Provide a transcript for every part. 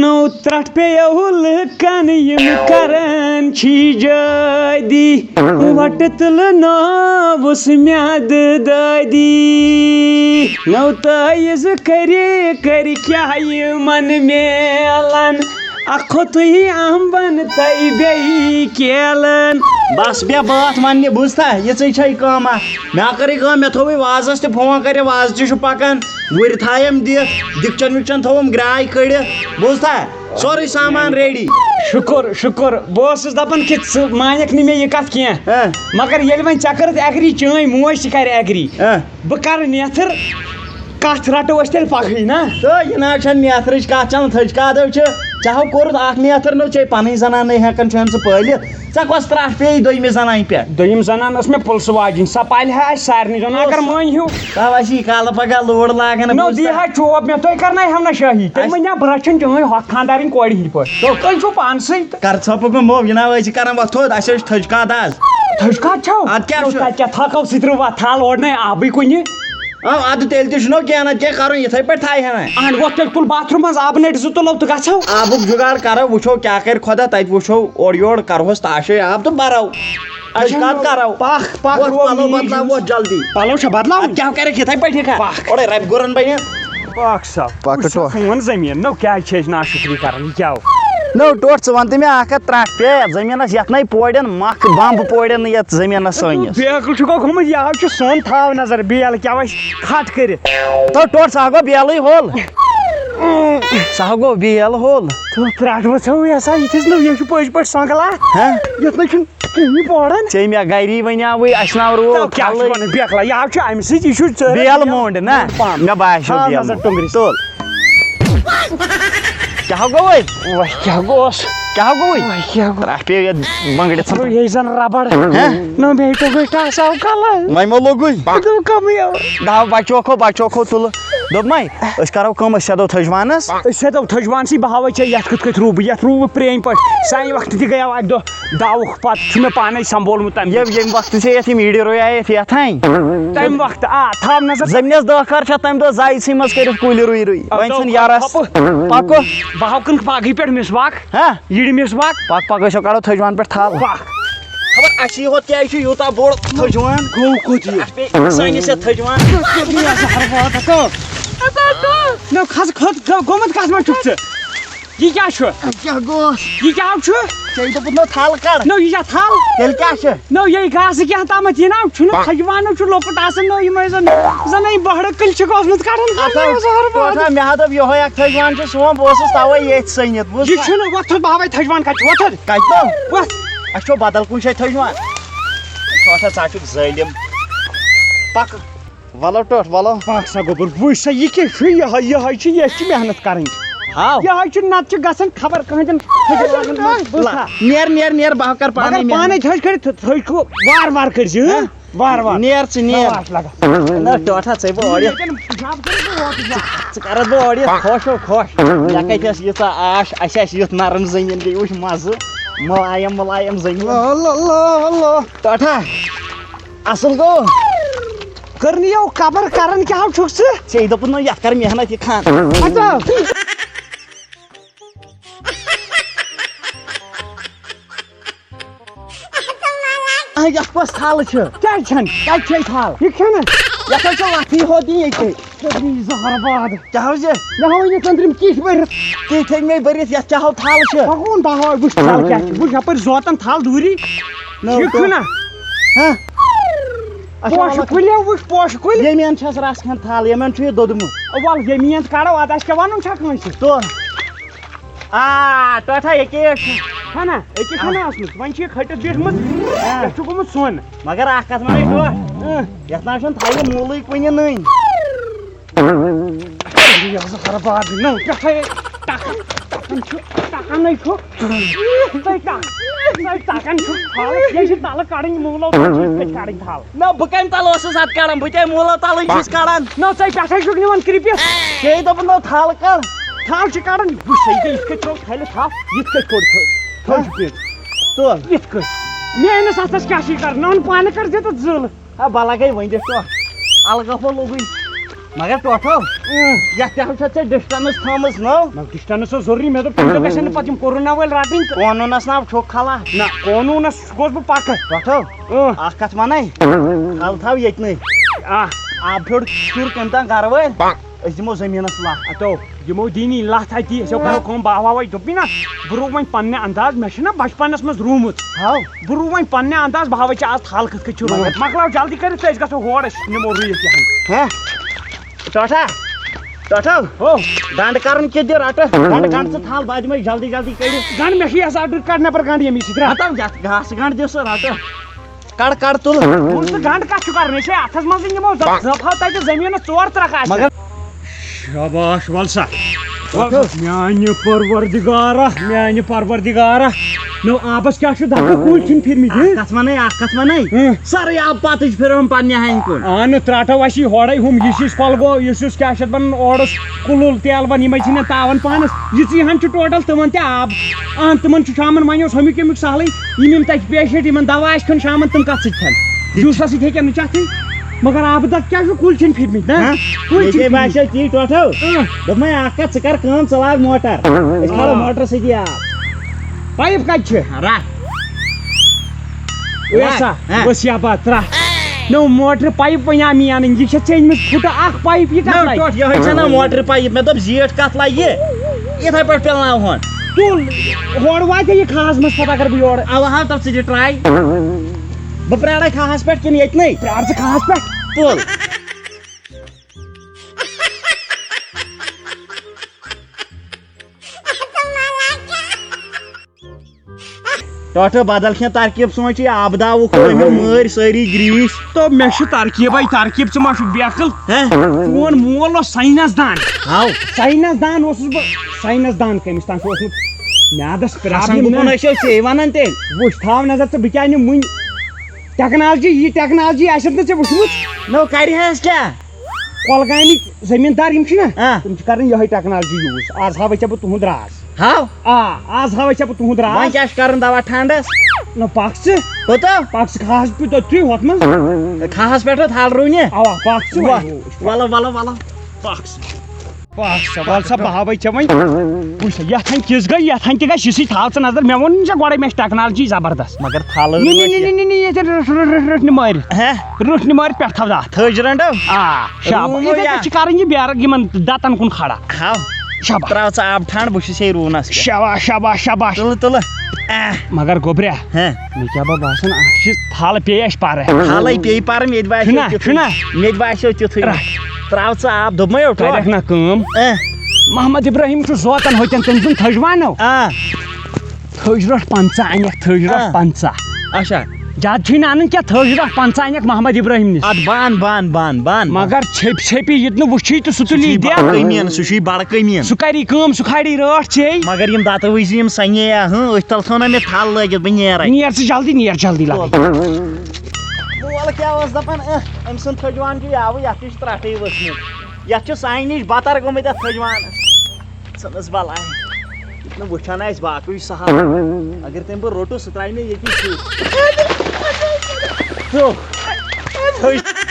نو ترٹ پیو لکن یم کرن چھی جادی وٹ تل ناوس میاد دادی نو تائز کری کیا یمن میلن اخوتھی امبن تائی بیئی کیلن بس بے بات ونہ بوزتا یہ چھ کام مے کر کام مے تھوی وازس تہ فون کر واز تہ پکان ور تھایم دکچن وکچن تھوم گراے کڑت بوزتا سوری سامان ریڈی شکر شکر بہس دپان کہ مانک نہ یہ کت کی مگر یل وۄنۍ ژےٚ کٔرٕتھ ایگری چٲنۍ موج تہِ کرِ ایگری بہٕ کرٕ نیتھر کتھ رٹو أسۍ تیٚلہِ پگہٕے نا تو یہ نا نیترچ کت چلان تھج کادو ژےٚ کورُتھ اکھ نیتر نو ژے پنٕنۍ زنان ہیکان چھن ژٕ پٲلِتھ ژےٚ کۄس ترٛٹھ پیٚیہِ دوٚیمہِ زنانہِ پٮ۪ٹھ دوٚیِم زنان ٲس مےٚ پُلسہٕ واجِنۍ سۄ پالہِ ہا اَسہِ سارنٕے زن اگر مٲنۍ ہیوٗ تَوے چھِ کالہٕ پگہہ لوڑ لاگان نو دی ہا چوب مےٚ تُہۍ کرنٲیہو نہ شٲہی تُہۍ ؤنِو بہٕ رچھن چٲنۍ ہۄکھ خانٛدارٕنۍ کورِ ہِنٛدۍ پٲٹھۍ تُہۍ چھُو پانسٕے کر ژھۄپُک مےٚ موب جناب أسۍ چھِ کران وۄتھ تھوٚد اَسہِ حظ چھِ تھٔج کاد آز تھٔج کاد چھو ادٕ کیٛاہ چھُ تتہِ کیٛاہ تھکو سۭتۍ ترٛٲو وۄتھ تھل اوڑنَے آبٕے کُنہِ ادٕ تیٚلہِ تہِ چھُنو کینٛہہ نتہٕ کینٛہہ کرُن یِتھٕے پٲٹھۍ تھایہِ ہا اہن وۄتھ تیٚلہِ تُل باتھ روٗم منٛز آبہٕ نٔٹۍ زٕ تُلو تہٕ گژھو آبُک جُگاڑ کرو وٕچھو کیٛاہ کرِ خۄدا تتہِ وٕچھو اورٕ یورٕ کرہوس تاشے آب تہٕ برو کتھ کرو پکھ پکھ پلو بدلاوو جلدی پلو چھا بدلاوٕنۍ کیٛاہ کرکھ یِتھٕے پٲٹھی اورے ربہِ گُرن بنہِ پاک صاحب سون زٔمیٖن نو کیٛازِ چھِ أسۍ ناشُکری کران یہِ کیٛاہ نو ٹوٹھ ژٕ ون تہٕ مےٚ اکھ ہتھ ترٛٹھ پیٚیہِ زٔمیٖنس یتھ نَے پورٮ۪ن مکھ بمب پورٮ۪ن نہٕ یتھ زٔمیٖنس سٲنِس بیکل چھُ گوٚمُت یہِ حظ چھُ سون تھاو نظر بیل کیٛاہ وَسہِ کھٹ کٔرِتھ تو ٹوٹھ سُہ گوٚو بیلٕے ہوٚل سُہ گوٚو بیل ہوٚل ترٛٹھ وٕژھو یہِ ہسا یِتھِس نہٕ یہِ چھُ پٔزۍ پٲٹھۍ سۄنٛگلا یتھ نَے چھُنہٕ کِہیٖنۍ پوران ژےٚ مےٚ گری ونیاوٕے اَسہِ ناو روٗد کیٛاہ چھُ ونان بیکلا یہِ حظ چھُ اَمہِ سۭتۍ یہِ چھُ بیل مونٛڈ نا مےٚ باسیو بیل ٹۄنٛگرِ تُل کیٛاہ گوٚوے کیٛاہ گوٚوس کیٛاہ گوٚوے کیٛاہ گوٚو ترٛٹھ پیٚیہِ یتھ بنٛگڑِتھ یہِ زن ربڑ نو بیٚیہِ ٹۄنٛگرِ ٹاساو کلہٕ وۄنۍ مہ لوٚگُے دوٚپ کمٕے دَہ بچوکھو تُلہٕ دوٚپمے أسۍ کرو کٲم أسۍ سیدو تھٔجوانس أسۍ سیدو تھٔجوانسٕے بہٕ ہاوے ژےٚ یتھ کِتھ کٔنۍ روٗ بہٕ یتھ روٗ بہٕ پرٛٲنۍ پٲٹھۍ سانہِ وقتہٕ تہِ گٔیاو اکہِ دۄہ داوُکھ پتہٕ چھُ مےٚ پانے سمبولمُت تمہِ ییٚمہِ وقتہٕ ژےٚ یتھ یِم ایٖڈِ رُیایتھ یتھانۍ تمہِ وقتہٕ تھاو نظر زٔمیٖنس دہ کر چھِ تمہِ دۄہ زایسٕے منٛز کٔرِتھ کُلۍ رُے وۄنۍ ژھٕن یارس پکو بہٕ ہاوکن پگہٕے پٮ۪ٹھ مسواک یِڑِ مسواک پک أسۍ کڑو تھٔجوان پٮ۪ٹھ تھل خبر اَسہِ یوت کیازِ چھُ یوٗتاہ بوٚڑ تھٔجوان گوٚو کوٚت یہِ سٲنِس یتھ تھٔجوان نو کھس کھوٚت گوٚمُت کتھ منٛز چھُکھ ژٕ یہِ کیٛاہ چھُ کیٛاہ گوٚوس یہِ کیٛاہ چھُ ژےٚ دوٚپُتھ نہ تھل کڑ نو یہِ چھا تھل تیٚلہِ کیٛاہ چھُ نو یہِ گاسہٕ کینٛہہ تامتھ یہِ نا چھُنہٕ تھٔجوانو چھُ لۄکُٹ آسان نو یِمے زن یہِ بہڑٕ کٔلۍ چھُکھ اوسمُت کڑان مےٚ ہا دوٚپ یِہوے اکھ تھٔجوان چھُ سون بہٕ اوسُس توے ییٚتھۍ سٔنِتھ بوٗز یہِ چھُنہٕ وۄتھُن بہٕ ہاوے تھٔجوان کتہِ چھُ وۄتھُن کتہِ وۄتھ اَسہِ چھُ بدل کُنہِ جایہِ تھٔجوان ٹوٹھا ژٕ چھُکھ ظٲلِم پک وَلو ٹوٹھ وَلو پاک سا گوٚبُر وٕچھ سا یہِ کیٛاہ چھُ یِہوے چھُ یہِ چھِ محنت کرٕنۍ یِہوے چھُ نتہٕ چھُ گژھان خبر کٕہٕنٛدٮ۪ن نیر بہٕ کر پانے تھٔج کٔرِتھ تھٔج کھو وارٕ وارٕ کٔرزِ وارٕ وارٕ نیر ژٕ نیر نہ ٹوٹھا ژٕے بہٕ اورٕ ژٕ کرکھ بہٕ اورٕ خۄش خۄش مےٚ کتہِ ٲس ییٖژاہ آش اَسہِ آسہِ یُتھ نرم زٔمیٖن بیٚیہِ وٕچھ مزٕ مُلایم زٔمیٖن ٹوٹھا اصل گوٚو کٔرنِیو قبر کران کیٛاہ چھُکھ ژٕ ژےٚ دوٚپُتھ نہ یتھ کر محنت یہِ کھان یتھ کۄس تھل چھِ کیٛازِ چھَنہٕ کتہِ چھے تھل یہِ چھَنہٕ یتھ حظ چھِ لَتھٕے ہوت ییٚتہِ زہر باد کیٛاہ حظ یہِ مےٚ ہاوے یہِ ژٔنٛدرِم کِٹھ بٔرِتھ تی تھٔکۍ مےٚ بٔرِتھ یتھ کیٛاہ ہو تھل چھِ پکوُن بہٕ ہاوے وٕچھ تھل کیٛاہ چھِ وٕچھ یپٲرۍ زوتن تھل دوٗری چھِکھٕ نا پوشہٕ کُلیو وٕچھ پوشہٕ کُلۍ ییٚمٮ۪ن چھَس رس کھنٛڈ تھل یِمن چھُ یہِ دوٚدمُت وَل ییٚمین کڑو ادٕ اَسہِ کیٛاہ وَنُن چھا کٲنٛسہِ تُل ٹوٹھا ییٚکیٛاہ چھا نا أکِس چھَنا ٲسمٕژ وۄنۍ چھِ یہِ کھٔٹِتھ بیٖٹھمٕژ یَتھ چھُ گوٚمُت سۄن مگر اکھ کتھ ونے ٹوٹھ یتھ نہ چھُنہٕ تھلہِ موٗلٕے کُنہِ نٔنۍ زہر باد نو پٮ۪ٹھے ٹکان چھُ ٹکانٕے چھُ ٹکان چھُ تھل یہِ چھِ تلہٕ کڑٕنۍ موٗلو کڑٕنۍ تھل نہ بہٕ کمہِ تل اوسُس اتھ کڑان بہٕ کیٛاہ موٗلو تلٕے چھُس کڑان نو ژے پٮ۪ٹھے چھُکھ نِوان کرٛپِتھ ژےٚ دوٚپُتھ نو تھل کڑ تھل چھِ کڑان وٕچھ سا یہِ یِتھ کٔنۍ تھوٚو تھلہِ تھپھ یِتھ کٔنۍ کوٚڑ تھٔج تُل یِتھ کٔنۍ میٲنِس اتھس کیٛاہ چھُے کران نہ پانہٕ کر زِ تہٕ ژٕل بلا گٔے ؤنِتھ ٹوٹھ الگا پھو لوٚگُے مگر ٹوٹھو یتھ تہِ حظ چھِ ڈِسٹنس تھٲمٕژ نٔو ڈِسٹنس ضروٗری مےٚ دوٚپ تِم گژھن نہٕ پتہٕ یِم کورونا وٲلۍ رٹٕنۍ تہٕ قونوٗنس ناو چھُکھ کھلا نہ قونوٗنس گوٚس بہٕ پکہٕ ٹوٹھو اکھ کتھ ونے تھل تھاو ییٚتنٕے آب پھیوٚر شُر کٔمۍ تام گرٕ وٲلۍ أسۍ دِمو زٔمیٖنس لَتھ اتو یِمو دِنی لتھ اتی أسۍ کرو کٲم بہہ وَوے دوٚپمے نا بہٕ روٗ وۄنۍ پننہِ انداز مےٚ چھُنہ بچپنس منٛز روٗمُت ہاو بہٕ روٗ وۄنۍ پننہِ انداز بہٕ ہاوے ژےٚ آز تھل کِتھ کٔنۍ چھِ رُوٕمٕژ مۄکلاو جلدی کٔرِتھ تہٕ أسۍ گژھو ہور أسۍ نِمو رُوِتھ کیٚنٛہہ ٹوٹھا ٹوٹھو ہو ڈنڈ کرُن کہِ دِ رٹہٕ ڈنڈ گنڈ ژٕ تھل بہٕ دِمے جلدی جلدی کٔڑِتھ گنڈ مےٚ چھُ یژھ آرڈر کڑ نٮ۪بر گنڈ ییٚمی سۭتۍ ہتو یتھ گاسہٕ گنڈ دِ سُہ رٹہٕ کڑ تُل ژٕ گنڈ کتھ چھُ کرُن أسۍ ہے اتھس منٛزٕے نِمو زٔفاو تتہِ زٔمیٖنس 4 ترٛکھ آسہِ مگر شاباش ول سا میانہِ پروردگارا نو آبس کیٛاہ چھُ دکہٕ کُلۍ چھِنہٕ پھِرمٕتۍ اکھ کتھ ونے سٲرٕے آب پتٕچ پھِرہم پننہِ ہنہِ کُن اہن ترٛاٹو اسی ہورے ہُم یُس کۄلگو یُس کیٛاہ چھِ اتھ ونان اورُس کُلُل تیلبن یِمے چھِ مےٚ تاون پانس یِژٕے چھُ ٹوٹل تِمن تہِ آب اہن تِمن چھُ شامن وۄنۍ اوس ہُمیُک ییٚمیُک سہلٕے یِم تتہِ پیشنٹ یِمن دوا آسہِ کھیوٚن شامن تِم کتھ سۭتۍ کھٮ۪ن جوٗسس سۭتۍ ہیٚکن نہٕ چتھٕے مگر آبہٕ دگ کیٛاہ چھُ کُلۍ چھِنہٕ پھِرمٕتۍ نا کُلۍ باسیو تی ٹوٹھو دوٚپمے اکھ کتھ ژٕ کر کٲم ژٕ لاگ موٹر أسۍ کھالو موٹر سۭتی آب پایپ کتہِ چھِ رٹھ وسا وسیابا ترٛٹھ نو موٹر پایپ وۄنۍ آ مےٚ انٕنۍ یہِ چھےٚ ژیٚنمٕژ پھٕٹہٕ اکھ پایپ یہِ کتھ لگہِ ٹوٹھ یِہوے چھےٚ نا موٹر پایپ مےٚ دوٚپ زیٖٹھ کتھ لگہِ یِتھے پٲٹھۍ پِلناوہون تُل ہورٕ واتیا یہِ کھہس منٛز پتہٕ اگر بہٕ یورٕ اوا ہاو تتھ ژٕ دِ ٹراے بہٕ پرٛارے کھہس پٮ۪ٹھ کِنہٕ ییٚتنٕے پیار ژٕ کھہس پٮ۪ٹھ تُل ٹوٹھو بدل کینٛہہ ترکیب سونٛچی آبہٕ داوُک أمیُک مٲرۍ سٲری گریٖس تو مےٚ چھُ ترکیٖبے ترکیٖب ژٕ ما چھُکھ بیقل چون مول اوس ساینس دان ہاو ساینس دان اوسُس بہٕ ساینس دان کٔمِس تام چھُ اوسمُت میادس گژھان گُپن ٲسِو ژے ونان تیٚلہِ وٕچھ تھاو نظر ژٕ بہٕ کیٛاہ نِمہٕ وٕنۍ ٹیکنالجی یہِ ٹیکنالجی آسٮ۪کھ نہٕ ژےٚ وٕچھمُت نو کرِہس کیٛاہ کۄلگامِکۍ زٔمیٖندار یِم چھِنہ تِم چھِ کران یِہوے ٹیکنالجی یوٗز آز ہاوے ژےٚ بہٕ تُہُنٛد راز ہاو آز ہاوے ژےٚ بہٕ تُہُنٛد وۄنۍ راز کیٛاہ چھُ کرُن دوا ٹھنڈس نہ پکھ ژٕ کوٗتاہ پکھ ژٕ کھہس توٚتھُے ہۄتھ منٛز کھہس پٮ۪ٹھ تھل رُونہِ اوا پکھ ژٕ ولو ولو ولو پکھ ژٕ پکھ سا ول سا بہٕ ہاوے ژےٚ وۄنۍ وٕچھ یتھ کِژھ گٔے یتھ تہِ گژھِ یِژھٕے تھاو ژٕ نظر مےٚ ووٚن ژےٚ گۄڈے مےٚ چھِ ٹیکنالجی زبردست مگر تھل ییٚتٮ۪ن رٔٹنہِ مٲرِتھ پٮ۪ٹھ تھاو اَتھ تھٔج رنڈو شاباش یِتھے کٔنۍ چھِ کرٕنۍ یہِ بیرٕ یِمن دتن کُن کھڑا ہاو شاباش تراو ژٕ آب ٹھنڈ بہٕ چھُس ہے روٗنس شاباش شاباش شاباش تُلہٕ تُلہٕ مگر گوٚبریا مےٚ کیٛاہ باسان اکھ چیٖز تھل پیٚیہِ اَسہِ پرٕ تھلے پیٚیہِ پرٕ مےٚ تہِ باسیو تِتھُے تراو ژٕ آب دوٚپمَے کَرٮ۪کھ نہ کٲم محمد ابراہیم چھُ زوتن ہوٚتٮ۪ن تٔمۍ سُنٛد تھٔجوانو تھٔج رٔٹ 15 انٮ۪کھ تھٔج رٔٹ 15 اچھا زیادٕ چھُے نہٕ انٕنۍ کینٛہہ تھٔج رٔٹ 15 انٮ۪کھ محمد ابراہیم نِس اتھ بان مگر ژھیٚپۍ ژھیٚپۍ یہِ نہٕ وٕچھی تہٕ سُہ تُلی دِ کٔمیٖن سُہ چھُے بڑٕ کٔمیٖن سُہ کری کٲم سُہ کھاڑی رٲٹھ ژےٚ مگر یِم دتہٕ وٕزِ یِم سنے أتھۍ تل تھٲو نا مےٚ تھل لٲگِتھ بہٕ نیرے نیر ژٕ جلدی لگ مول کیٛاہ اوس دپان أمۍ سُنٛد تھٔجوان چھُ یاوٕ یتھ تہِ چھُ ترٛٹھٕے ؤژھمٕژ یتھ چھُ سانہِ نِش بتر گوٚمُت یتھ تھٔجوانس ژٕنس بلاے یہِ نہٕ وٕچھان آسہِ باقٕے سہل اگر تٔمۍ بہٕ روٚٹُس سُہ ترٛایہِ مےٚ ییٚتی سۭتۍ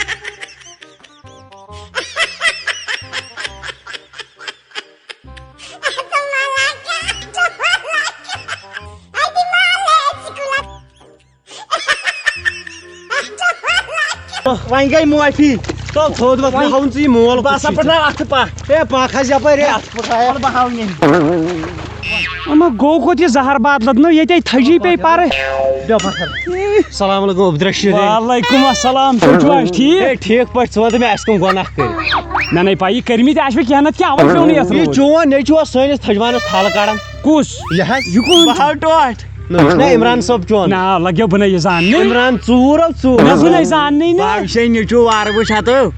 وۄنۍ گٔے معٲفی تھوٚد وۄتھ مےٚ ہاوُن ژٕ یہِ مول بہٕ ہسا پھٕٹراو اَتھٕ پکھ ہے پکھ حظ یپٲرۍ بہٕ ہاونہِ اما گوٚو کوٚت یہِ زہر باد لدنو ییٚتے تھٔجی پیٚیہِ پرٕ السلام علیکم عبدالرشید وعلیکم السلام تُہۍ چھِو حظ ٹھیٖک ٹھیٖک پٲٹھۍ ژٕ وَن مےٚ اَسہِ کٕم گۄناہ کٔرۍ مےٚ نَے پَیی کٔرمٕتۍ آسہِ کینٛہہ نتہٕ کینٛہہ اَوَے پیوٚو نہٕ یَتھ یہِ چون نیٚچوٗ سٲنِس تھٔجوانس تھل کڑان کُس یہِ حظ یہِ کُن بہٕ ہاو ٹوٹھ نہ عمران صٲب چون نا لگیو بہٕ نَے یہِ زاننہِ عمران ژوٗر مےٚ بہٕ نَے زاننٕے نہٕ باوشے نیٚچوٗ وارٕ وٕچھ ہتو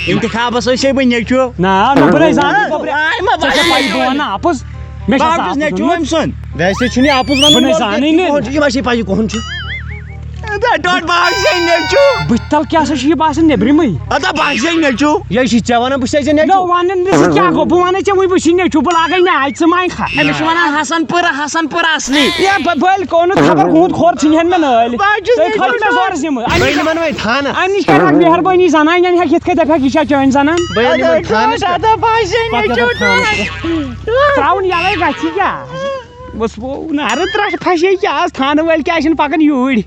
انتخابس ٲسے بہٕ نیٚچوٗ نا بہٕ نَے زاننٕے بہٕ وَنہٕ اَپُز مےٚ چھُ نیٚچوٗ أمۍ سُنٛد ویسے چھُنہٕ یہِ اَپُز بہٕ نَے زاننٕے نہٕ یہِ ما چھے پَیی کُہُن چھُ ڈوٹ باسے نیچو بتل کیا سا یہ باسان نیبرمے ادا باسے نیچو یہ چھ ژےٚ ونان بہٕ چھُسے ژےٚ نو نیچو ون کیا گو بہ ون ژے وی بہ نیچو بہ لاگے نا آج مان کھا أمِس چھِ وَنان حسن پور اصلی بل کون خبر ہُنٛد کھور ژھٕنہن مےٚ نٲلۍ تُہۍ تھٲیِو مےٚ زورٕ ذمہٕ بہٕ نِمن وۄنۍ تھانہٕ امہِ نِش کَرکھ مہربٲنی زنان یعنی ہیٚکہِ یِتھ کٔنۍ دپکھ یہِ چھا چٲنۍ زنان بہٕ نِمن تھانس ادا باسے نیچو تراوُن یَلے گژھِ کیٛاہ بہٕ نارٕ ترٛٹھ پھسے کیٛاہ آز تھانہٕ وٲلۍ کیٛازِ چھِنہٕ پکان یوٗرۍ